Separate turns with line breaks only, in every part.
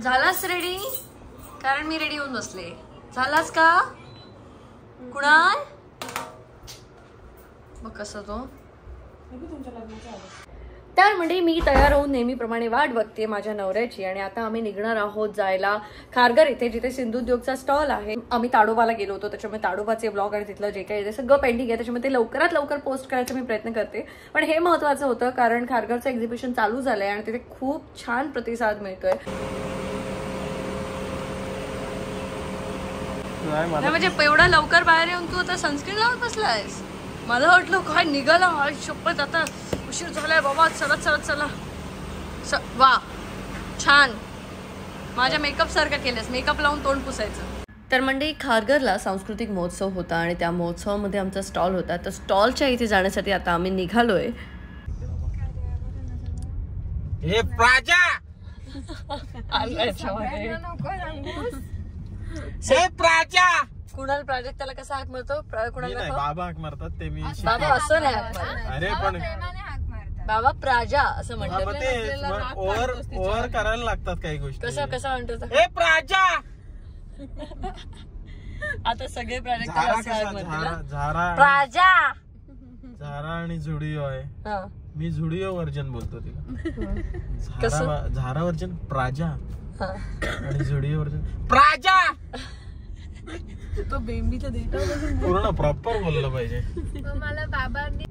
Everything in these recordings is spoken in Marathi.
झालास रेडी? कारण मी रेडी होऊन बसले. झालास का कुणाल? बघ कसं तो. तर म्हणजे मी तयार होऊन नेहमीप्रमाणे वाट बघते माझ्या नवऱ्याची आणि आता आम्ही निघणार आहोत जायला खारघर इथे, जिथे सिंधुद्योगचा स्टॉल आहे. आम्ही ताडोबाला गेलो होतो, त्याच्यामुळे ताडोबाचे ब्लॉग आणि तिथलं जे काही सगळं पेंडिंग आहे, त्याच्यामुळे ते लवकरात लवकर पोस्ट करायचा मी प्रयत्न करते. पण हे महत्वाचं होतं कारण खारघरचं एक्झिबिशन चालू झालंय आणि तिथे खूप छान प्रतिसाद मिळतोय. म्हणजे एवढा लवकर बाहेर येऊन तू आता सनस्क्रीन लावत बसलायस? मला वाटलं काय निघाला शपथ, आता उशीर झालाय बाबा. चलत चलत चला. वा छान, माझ्या मेकअप सारखं केलंस. मेकअप लावून तोंड पुसायचं. तर म्हणजे खारघरला सांस्कृतिक महोत्सव होता आणि त्या महोत्सवामध्ये आमचा स्टॉल होता. तर स्टॉलच्या इथे जाण्यासाठी आता आम्ही निघालोय. कुणाल प्राजक्त त्याला कसा हाक मारतो? कुणाल बाबा हाक मारतात ते. मी बाबा असं नाही हाक मारत. अरे पण बाबा प्राजा असं म्हणतात. ओव्हर करायला लागतात काही गोष्टी. कसं कसं म्हणतो हे प्राजा? आता सगळे प्राजक्त प्राजा. झारा आणि झुडिओ आहे. मी झुडिओ व्हर्जन बोलतो तिला. झारा व्हर्जन प्राजा आणि झुडिओ व्हर्जन प्राजा. तो बेंबीच्या देठापासून पूर्ण प्रॉपर बोललं पाहिजे. मला बाबांनी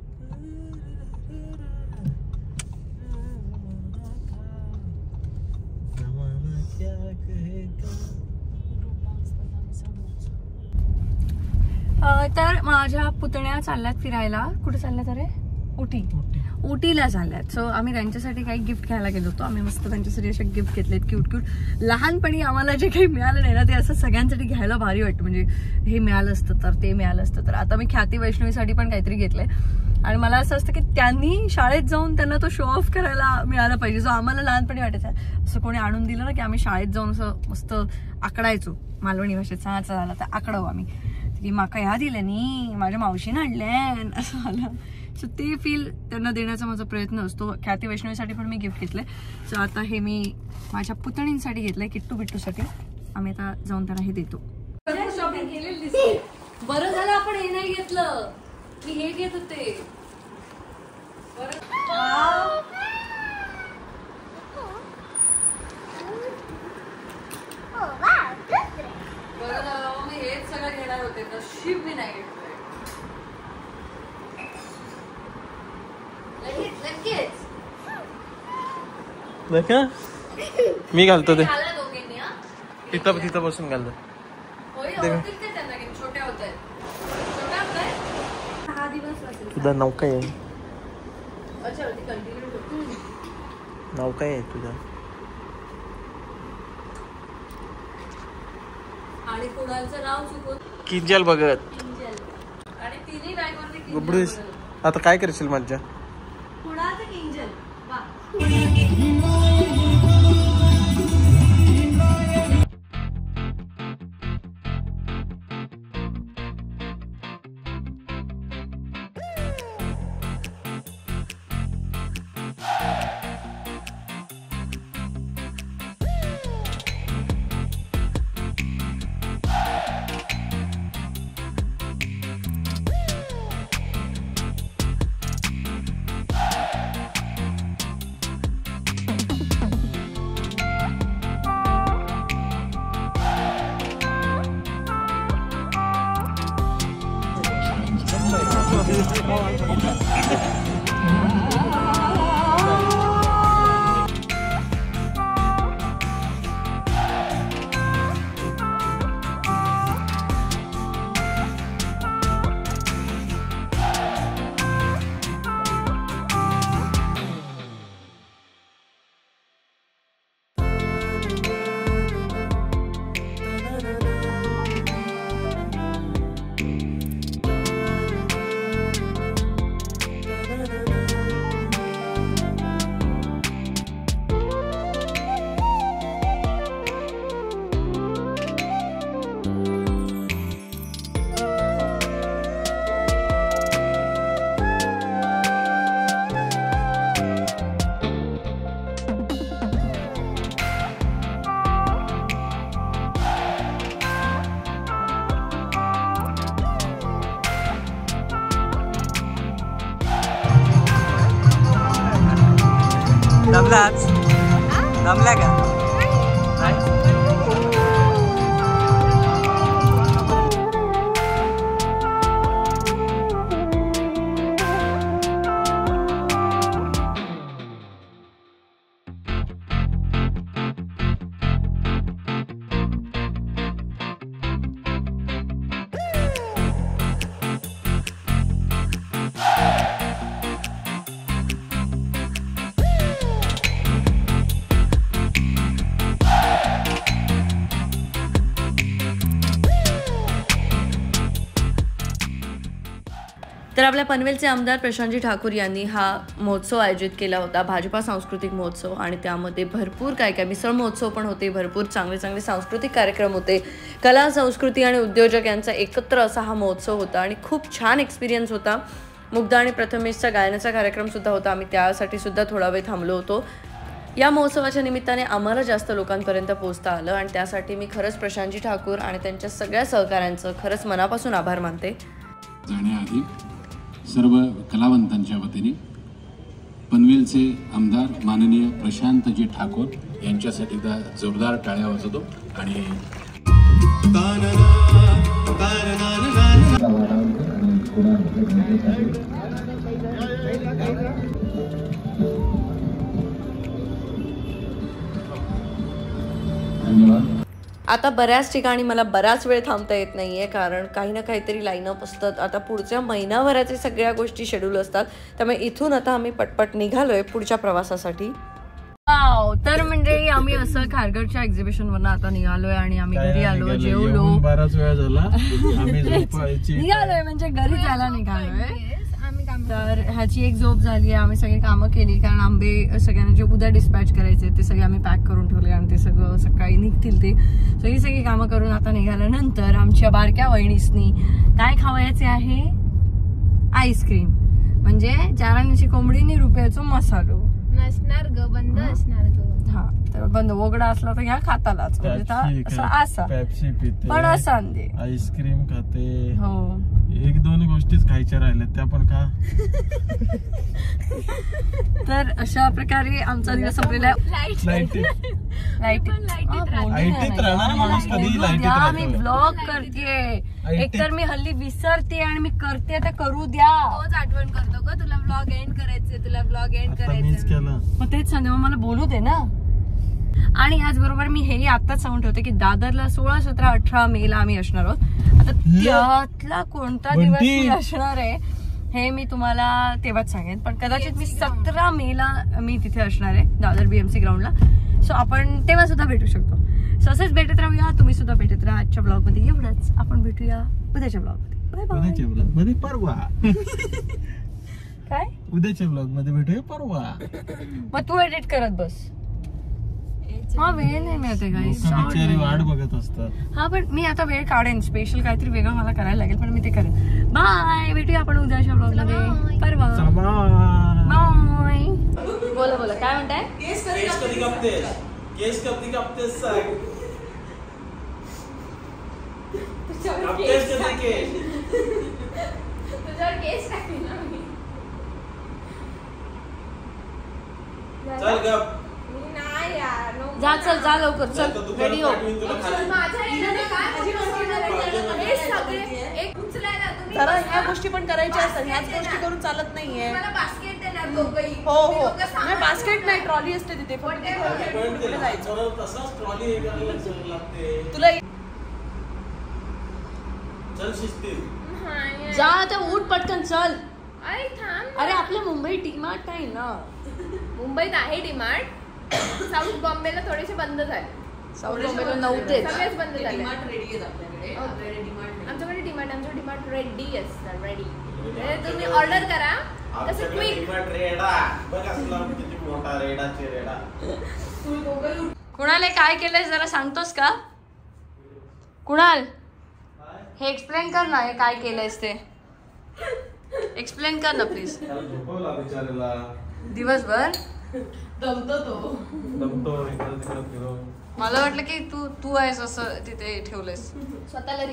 तर माझ्या पुतण्या चालल्यात फिरायला. कुठे चालल्यात रे? उटीला चालल्यात. सो आम्ही त्यांच्यासाठी काही गिफ्ट घ्यायला गेलो होतो. आम्ही मस्त त्यांच्यासाठी असे गिफ्ट घेतलेत क्यूट क्यूट. लहानपणी आम्हाला जे काही मिळालं नाही ना ते असं सगळ्यांसाठी घ्यायला भारी वाटतं. म्हणजे हे मिळालं असतं तर ते मिळालं असतं तर. आता मी ख्याती वैष्णवीसाठी पण काहीतरी घेतलंय आणि मला असं असतं की त्यांनी शाळेत जाऊन त्यांना तो शो ऑफ करायला मिळाला पाहिजे. जो आम्हाला लहानपणी वाटायचा असं कोणी आणून दिलं ना की आम्ही शाळेत जाऊन असं मस्त आकडायचो. मालवणी भाषेत सांगायचं झालं तर आकडव आम्ही की माका ह्या दिल्यानी माझ्या मावशीने आणल्यान असं झालं. सो ते फील त्यांना देण्याचा माझा प्रयत्न असतो. ख्याती वैष्णवीसाठी पण मी गिफ्ट घेतलंय. सो आता हे मी माझ्या पुतणींसाठी घेतलंय, किट्टू बिट्टूसाठी. आम्ही आता जाऊन त्यांना हे देतो. शॉपिंग केलेली दिसते. बरं झालं आपण हे नाही घेतलं, मी हे घेत होते. बरं झालं मी हेच सगळं घेणार होते. नशीब मी नाही घेतलं.
मी घालतो ते तिथं बसून घालतो. तुझं नाव काय आहे? नाव काय आहे तुझं?
आणि कुणालचं नाव चुकून
किंजल बघत.
आणि तिन्ही बॅगवरती
गुबडूस. आता काय करशील माझ्या?
कुणाचं किंजल.
दमलाच दमल्या का
तर आपल्या पनवेलचे आमदार प्रशांतजी ठाकूर यांनी हा महोत्सव आयोजित केला होता, भाजपा सांस्कृतिक महोत्सव. आणि त्यामध्ये भरपूर काय मिसळ महोत्सव पण होते, भरपूर चांगले चांगले सांस्कृतिक कार्यक्रम होते. कला, संस्कृती आणि उद्योजक यांचा एकत्र असा हा महोत्सव होता आणि खूप छान एक्सपिरियन्स होता. मुग्धा आणि प्रथमेशचा गायनाचा कार्यक्रमसुद्धा होता, आम्ही त्यासाठी सुद्धा थोडा वेळ थांबलो होतो. या महोत्सवाच्या निमित्ताने आम्हाला जास्त लोकांपर्यंत पोहोचता आलं आणि त्यासाठी मी खरंच प्रशांतजी ठाकूर आणि त्यांच्या सगळ्या सहकाऱ्यांचं खरंच मनापासून आभार मानते.
जाण्याआधी सर्व कलावंतांच्या वतीने पनवेलचे आमदार माननीय प्रशांतजी ठाकूर यांच्यासाठी जोरदार टाळ्या वाजवतो आणि
आता बऱ्याच ठिकाणी मला बराच वेळ थांबता येत नाहीये, कारण काही ना काहीतरी लाईनअप असतात. आता पुढच्या महिनाभराचे सगळ्या गोष्टी शेड्यूल असतात, त्यामुळे इथून आता आम्ही पटपट निघालोय पुढच्या प्रवासासाठी. तर म्हणजे आम्ही असं खारघरच्या एक्झिबिशन वरनं आता निघालोय आणि आम्ही घरी आलो, जेवलो,
बराच वेळ झाला
निघालोय म्हणजे घरी जायला निघालोय. तर ह्याची एक झोप झाली आहे, आम्ही सगळी कामं केली, कारण आंबे सगळ्यांना जे उद्या डिस्पॅच करायचे ते सगळे आम्ही पॅक करून ठेवले आणि ते सगळं सकाळी निघतील ते. सो ही सगळी कामं करून आता निघाल्यानंतर आमच्या बारक्या वहिनीसनी काय खावायचे आहे, आईस्क्रीम, म्हणजे चाराण्याची कोंबडी नि रुपयाचं मसालो
नसणार ग, बंद असणार ग.
हा, तर बंद उघडा असला तर ह्या खातालाच, म्हणजे असा
पेप्सी पिते,
पण असा दे,
आईस्क्रीम खाते.
हो,
एक दोन गोष्टीच खायच्या राहिल्या त्या पण खा.
तर अशा प्रकारे आमचा दिवस संपलेला आहे. मी ब्लॉग करते, एकतर मी हल्ली विसरते आणि मी करते तर करू द्या.
रोज आठवण करतो ग तुला ब्लॉग एंड करायचे, तुला ब्लॉग एंड करायचं.
मग तेच सांगते, मग मला बोलू दे ना. आणि याचबरोबर मी हेही आत्ताच सांगून ठेवते की दादरला 16, 17, 18 मेला आम्ही असणार आहोत. आता त्यातला कोणता दिवस मी असणार आहे हे मी तुम्हाला तेव्हाच सांगेन, पण कदाचित मी 17 मेला मी तिथे असणार आहे दादर BMC ग्राउंडला. सो आपण तेव्हा सुद्धा भेटू शकतो. सो असंच भेटत राहूया, तुम्ही सुद्धा भेटत राहा. आजच्या ब्लॉग मध्ये एवढंच, आपण भेटूया उद्याच्या ब्लॉग मध्ये.
उद्याच्या ब्लॉग मध्ये परवा
काय,
उद्याच्या ब्लॉग मध्ये भेटूया परवा.
मग तू एडिट करत बस. हा, वेळ नाही मिळते
काही वाट बघत असतात.
हा, पण मी आता वेळ काढेन, स्पेशल काहीतरी वेगळं मला करायला लागेल, पण मी ते करेन. बाय, भेटूया आपण उद्याच्या ब्लॉग मध्ये परवा. बाय. बोला काय म्हणताय.
केस कधी कापतेस सांग.
तुझ्यावर केस टाकली ना मी.
चल गप.
नाही यार,
जा, चल जा लवकर, चल रेडी हो.
माझ्या येण्याने काय हे सगळे एक उचलायला तुम्ही.
जरा ह्या गोष्टी पण करायच्या असतात, ह्याच गोष्टी करून चालत नाहीये.
मला बास्केट देणार दोघंही.
हो, नाही बास्केट नाही, ट्रॉली असते तिथे, पण तुला
चल शिस्तीत
जा, आता उठ पटकन चल.
अरे थांब.
अरे आपल्या मुंबई डीमार्ट आहे ना.
मुंबईत आहे डीमार्ट, साऊथ बॉम्बेला थोडेसे बंद झाले.
साऊथ बॉम्बेला नव्हते,
सगळेच बंद झाले.
रेडी आहे आपल्याकडे.
आमच्याकडे डीमार्ट रेडी असतात, रेडी. तुम्ही ऑर्डर करा, कसं क्विक.
कुणाल काय केलंय जरा सांगतोस का. कुणाल हे एक्सप्लेन कर ना, हे काय केलंयस ते एक्सप्लेन कर ना प्लीज. दिवसभर मला वाटलं की तू आहेस असं तिथे ठेवलंयस.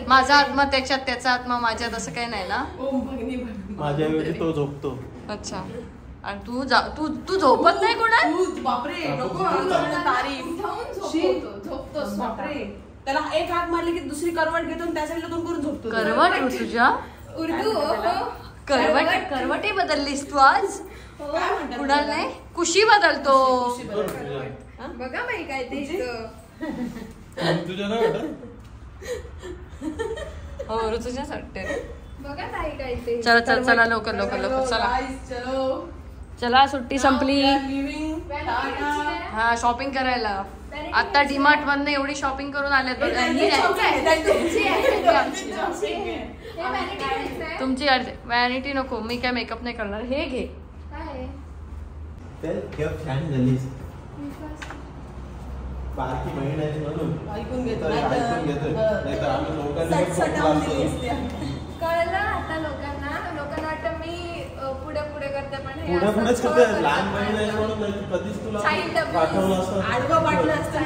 माझा आत्मा त्याच्यात, त्याचा आत्मा माझ्यात, असं काही नाही ना.
माझ्या वेळी तो झोपतो.
अच्छा, आणि तू झोपत नाही कोणा
बापरे नको झोपतोस बापरे. त्याला एक हात मारली की दुसरी करवट घेतो आणि त्या साईडला दोन करून झोपतो.
करवट तुझ्या करवटे बदललीस तू आज. कुणाल नाही कुशी बदलतो.
बघा बाई काय ते
तुझ्या ना वाटत
हो ऋतूच्याच वाटते.
बघा ताई काय ते.
चला चला लवकर चला चला सुट्टी संपली. हा शॉपिंग करायला आता डीमार्ट मधनं एवढी शॉपिंग करून आल्यात. तुमची व्हॅनिटी नको. मी काय मेकअप नाही करणार. हे घे.
बाकी महिन्याची म्हणून
ऐकून घेतो
कळलं आता लोकांना वाटतं मी पुढे पुढे करते पण हे
पुढे
असं
पुढेच
slow
करते.
करते.
लहान महिन्याची म्हणून नाही तर कधीच तुला
Child abuse.
पाठवलं असतं.
आडवं वाटलं असतं.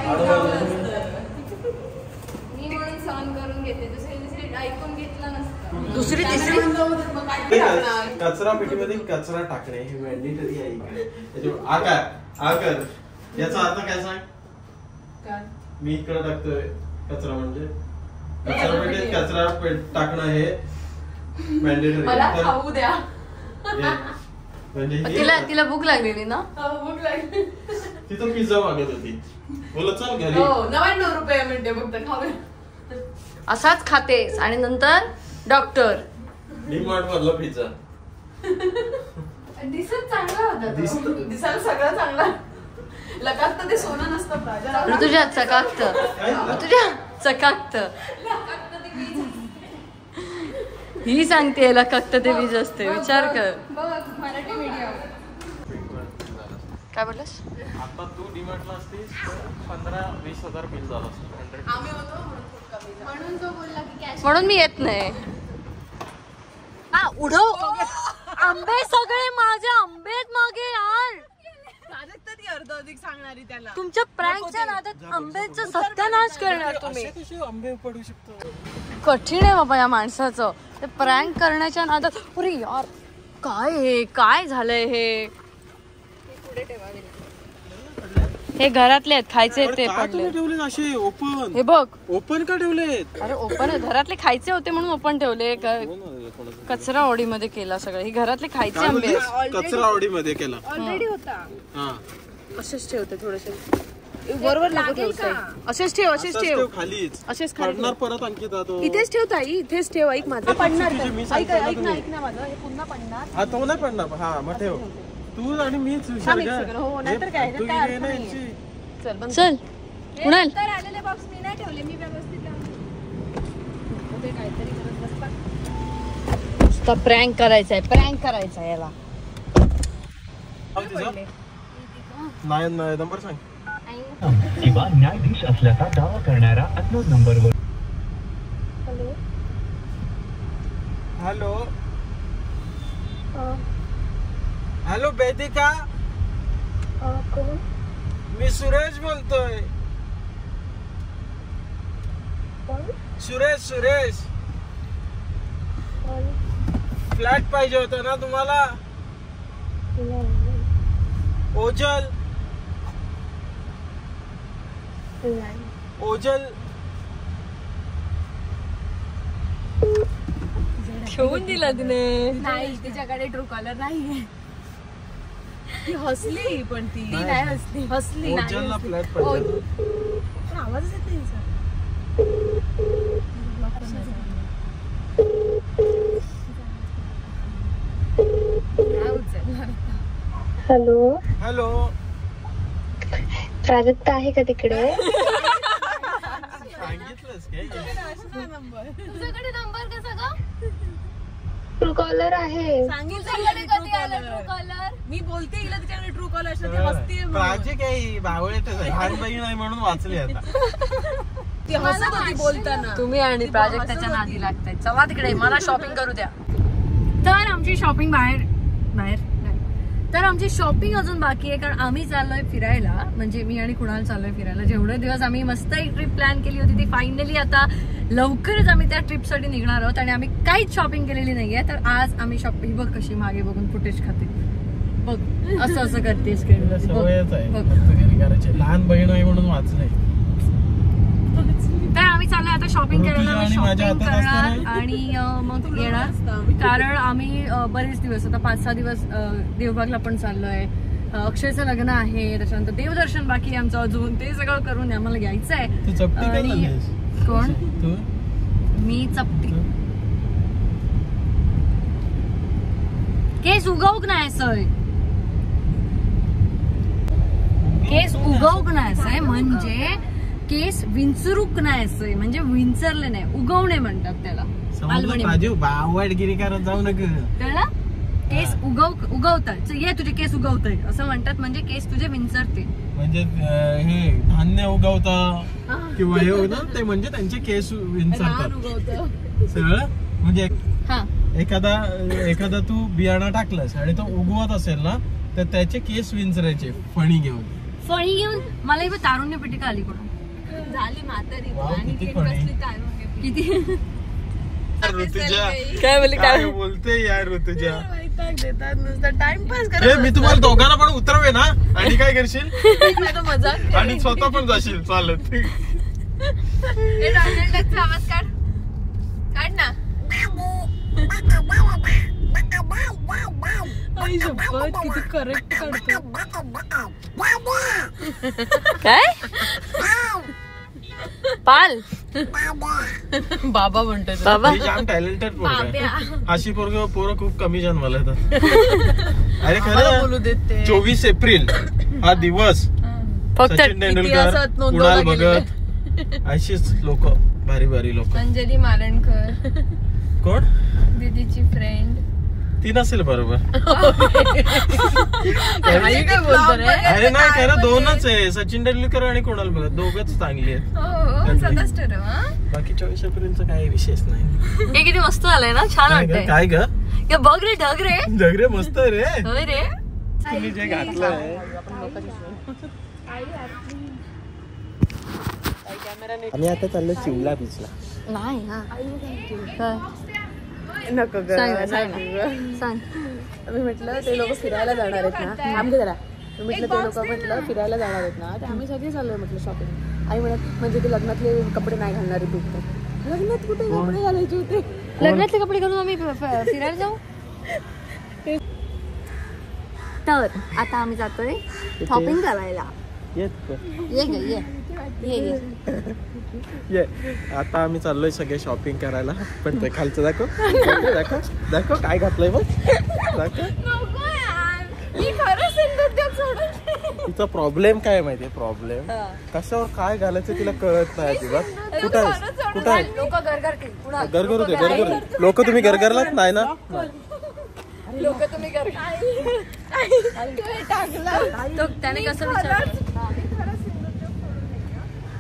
मी म्हणून सहन करून घेते. दुसरी ऐकून घेतलं नसतं.
दुसरी तिसरी
कचरा पेटीमध्ये कचरा टाकणे हे मॅन्डेटरी आहे इकडे. आकार याचा अर्थ काय सांग. मी इकडे टाकतोय कचरा म्हणजे कचरा पेटीत कचरा टाकणं हे मॅन्डेटरी.
मला खाऊ द्या.
म्हणजे
तिला भूक लागलेली ना.
भूक लागली.
तिथं पिझ्झा मागत होती. बोल चल घरी.
99 रुपये मिळते फक्त खाऊ.
असाच खातेस आणि नंतर डॉक्टर.
डीमार्ट मधला पिझ्झा
दिसत चांगला होता तो.
दिसायला सगळं चांगलं. लगात ते सोनं नसतं प्राजा.
ऋतुजा चकाकत. ऋतुजा चकाकत. ही सांगते लकाकत ते वीज असते. विचार कर.
बघ मराठी मीडियम.
काय बोललास.
आता तू डीमार्टला असतीस 15-20 हजार बिल झालं असतं.
आम्ही होतो म्हणून खूप कमी झालं.
म्हणून तो बोलला की कॅश.
म्हणून मी येत नाही. हा उडव आंबे सगळे माझे आंबेत मागे यार.
अर्ध अधिक सांगणारी त्याला.
तुमच्या प्रँकच्या नादात आंब्याचा सत्यानाश करणार तुम्ही.
कसे आंबे पडू शकतो.
कठीण आहे बाबा या माणसाचं. ते प्रँक करण्याच्या नादात. अरे यार काय झालंय हे. हे घरातले आहेत खायचे ते पडले.
ठेवले असे ओपन.
हे बघ
ओपन का ठेवलेत.
अरे ओपन घरातले खायचे होते म्हणून ओपन ठेवले. कचरा ओढी मध्ये केला सगळं. ही घरातले खायचे आंबे
कचरा ओढी मध्ये केला.
ऑलरेडी होता.
हा
असेच ठेवते थोडेसे. बरोबर नको ठेवताय. असेच ठेव
खालीच
असेच
पडणार परत आणखी तो.
इथेच ठेव ताई. इथेच ठेव. ऐक माझं पडणार. ऐक ना माझं हे पुन्हा पडणार.
हा तो नाही पडणार. हा मग ठेव तू आणि मीच हुशार का?
हो नाहीतर काय
तू
काय
घे
अर्थ
ना
नाहीये.
यांची.
चल कुणाल
तर आलेले बॉक्स मी नाही ठेवले. मी व्यवस्थित लावून ते काहीतरी करत बसतात.
नुसता प्रँक करायचा याला.
नाही नंबर सांग.
किंवा न्यायाधीश असल्याचा दावा करणारा अज्ञात नंबरवर.
Hello hello Vedika. मी सुरेश बोलतोय. सुरेश फ्लॅट पाहिजे होता ना तुम्हाला. ओझल
ठेवून दिला तिने.
नाही तिच्याकडे ट्रू कॉलर नाहीये.
ती हसली पण ती नाही हसली
ओझलला फ्लॅट पाहिजे.
पण आवाजच येत नाही तिचा.
हॅलो
प्राजक्ता आहे का तिकडे.
सांगितलंस काय.
तुझ्याकडे नंबर कसा ग.
ट्रू कॉलर आहे.
तुझ्याकडे कधी आलं ट्रू कॉलर.
मी बोलते हिला तिच्याकडे ट्रू कॉलर असं ते हसते.
प्राजक आहे भावळेटच आहे. लहान बहीण आहे म्हणून वाचली आता.
ती हसत होती बोलताना.
तुम्ही आणि प्राजक्ताच्या नादी लागताय. चला तिकडे मला शॉपिंग करू द्या. तर आमची शॉपिंग बाहेर नाही. तर आमची शॉपिंग अजून बाकी आहे. कारण आम्ही चाललोय फिरायला. म्हणजे मी आणि कुणाल चाललोय फिरायला. जेवढे दिवस आम्ही मस्त एक ट्रिप प्लॅन केली होती ती फायनली आता लवकरच आम्ही त्या ट्रिपसाठी निघणार आहोत. आणि आम्ही काहीच शॉपिंग केलेली नाहीये. तर आज आम्ही शॉपिंग बघ कशी मागे बघून फुटेज खाते. बघ असं असं करतेस
सवयच आहे हस्तकरी करायची. लहान बहीण आहे म्हणून वाचलंय.
तर आम्ही चाललोय आता शॉपिंग करायला.
आणि माझ्या
शॉपिंग
हातात
करणार
असतं
आणि मग येणार. कारण आम्ही बरेच दिवस आता 5-6 दिवस देवबागला पण चाललोय. अक्षयचं लग्न आहे, त्याच्यानंतर देवदर्शन बाकी आहे आमचं अजून. ते सगळं करून आम्हाला घ्यायचं आहे.
तू चपटी काय झालीस?
कोण?
तू?
मी चपटी. केस उगवक नाही सय. केस उगवक नाही सय म्हणजे केस विंचरूक नाही असं, म्हणजे विंचरले नाही, उगवणे म्हणतात त्याला.
राजू बावडगिरी करत जाऊ नका.
त्याला केस उगवतात. ये तुझे केस उगवतय असं म्हणतात, म्हणजे केस तुझे विंचरते.
म्हणजे हे धान्य उगवतं किंवा हे होतं ते म्हणजे त्यांचे केस विंचरतात सगळं. म्हणजे एखादा तू बियाणं टाकलंस आणि तो उगवत असेल ना तर त्याचे केस विंचरायचे फणी घेऊन.
मला इथे तारुण्य पिटिका आली कोण
झाली म्हातारी
किती.
ऋतुजा
काय
बोलते यार ऋतुजा.
देतात नुसतं टाइमपास
मी तुम्हाला दोघांना पण उतरवे ना आणि काय करशील
मजाक
आणि स्वतः पण जाशील चालत.
आवाज काढ ना. किती करेक्ट काढतो.
काय पाल
बाबा म्हणतोय
बाबा.
जाम टॅलेंटेड पोरं. अशी पोरं खूप कमी जन्माला येतात. अरे खरं
बोलू देते.
24 एप्रिल हा दिवस
फक्त
सचिन तेंडुलकर, कुणाल भगत अशीच लोक भारी भारी लोक.
अंजली मारणकर
कोण?
दीदीची फ्रेंड.
ती नसेल बरोबर.
काय बोलतो रे.
अरे नाही खरं दोनच आहे, सचिन तेंडुलकर आणि कुणाल भगत दोघच चांगली आहेत. बाकी 24 एप्रिलचा काही विशेष नाही.
हे किती मस्त आलंय ना, छान वाटतंय.
काय ग
बघ रे ढग रे.
जगरे मस्त आहे रे.
होय रे.
तुम्ही जे घातलंय आम्ही आता चाललो चिवला बीचला.
नाही
नको
सांग.
मी म्हटलं ते लोक फिरायला जाणार आहेत ना. थांब जरा. म्हटलं ते लोक म्हटलं फिरायला जाणार आहेत ना, ते आम्ही सगळे चाललोय म्हटलं शॉपिंग. आई म्हणत म्हणजे ते लग्नातले कपडे नाही घालणारे तू. लग्नात कुठे कपडे घालायचे होते.
लग्नातले कपडे घालून आम्ही फिरायला जाऊ. तर आता आम्ही जातोय शॉपिंग करायला.
ये आता आम्ही चाललोय सगळे शॉपिंग करायला. पण ते खालचं दाखव दाखव काय घातलंय मग दाखव. तिचा प्रॉब्लेम काय माहितीये? प्रॉब्लेम कशावर काय घालायचं तिला कळत नाही अजिबात. कुठं आहे गरगर होते लोक. तुम्ही गरगरलाच नाही ना.
लोक तुम्ही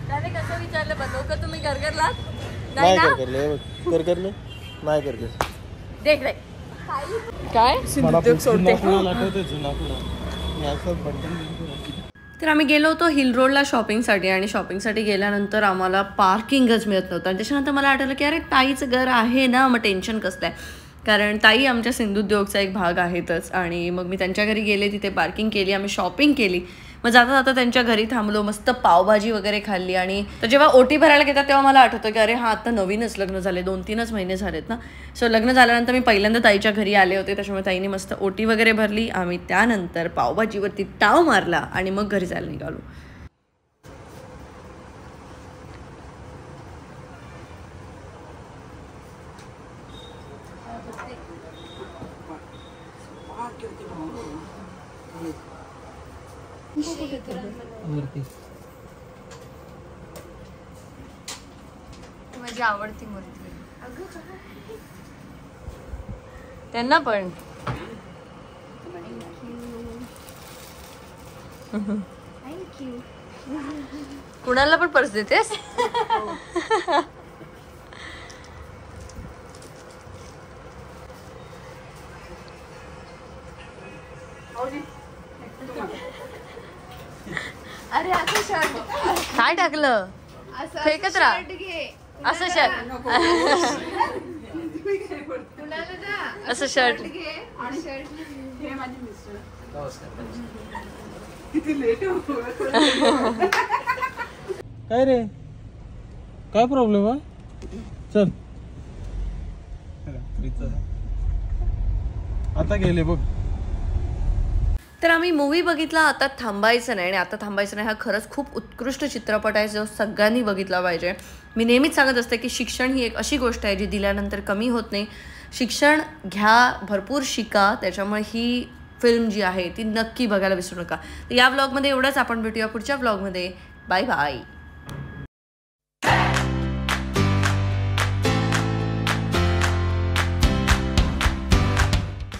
त्याने कसं विचारलं लोक तुम्ही गरगरलात
नाही गरगरले नाही गरगर.
देख रे काय तर आम्ही गेलो होतो हिल रोडला शॉपिंगसाठी. आणि शॉपिंगसाठी गेल्यानंतर आम्हाला पार्किंगच मिळत नव्हतं. आणि त्याच्यानंतर मला आठवलं की अरे ताईचं घर आहे ना, मग टेन्शन कसलं आहे. कारण ताई आमच्या सिंधुद्योगचा एक भाग आहेतच. आणि मग मी त्यांच्या घरी गेले, तिथे पार्किंग केली, आम्ही शॉपिंग केली. मग जाता जाता त्यांच्या घरी थांबलो, मस्त पावभाजी वगैरे खाल्ली. आणि तर जेव्हा ओटी भरायला घेतात तेव्हा मला आठवतं की अरे हा आता नवीनच लग्न झाले, 2-3 महिने झालेत ना. सो लग्न झाल्यानंतर मी पहिल्यांदा ताईच्या घरी आले होते, त्याच्यामुळे ताईने मस्त ओटी वगैरे भरली. आम्ही त्यानंतर पावभाजीवरती ताव मारला आणि मग घरी जायला निघालो. माझी आवडती मूर्ती. त्यांना पण कुणाला पण पर्स देतेस?
अरे असं शर्ट
काय टाकलं? फेकत राहा असं शर्ट. असं शर्ट
घे आणि शर्ट घे. माझी मिस्टर
काय रे काय प्रॉब्लेम आहे चल आता गेले बघ.
तर आम्ही मूवी बघितला आता थांबायचं नाही, आणि आता थांबायचं नाही हा खरंच खूप उत्कृष्ट चित्रपट आहे जो सगळ्यांनी बघितला पाहिजे. मी नेहमीच सांगत असते की शिक्षण ही एक अशी गोष्ट आहे जी दिल्यानंतर कमी होत नाही. शिक्षण घ्या, भरपूर शिका, त्याच्यामुळे ही फिल्म जी आहे ती नक्की बघायला विसरू नका. तर या व्लॉगमध्ये एवढंच. आपण भेटूया पुढच्या व्लॉगमध्ये. Bye bye.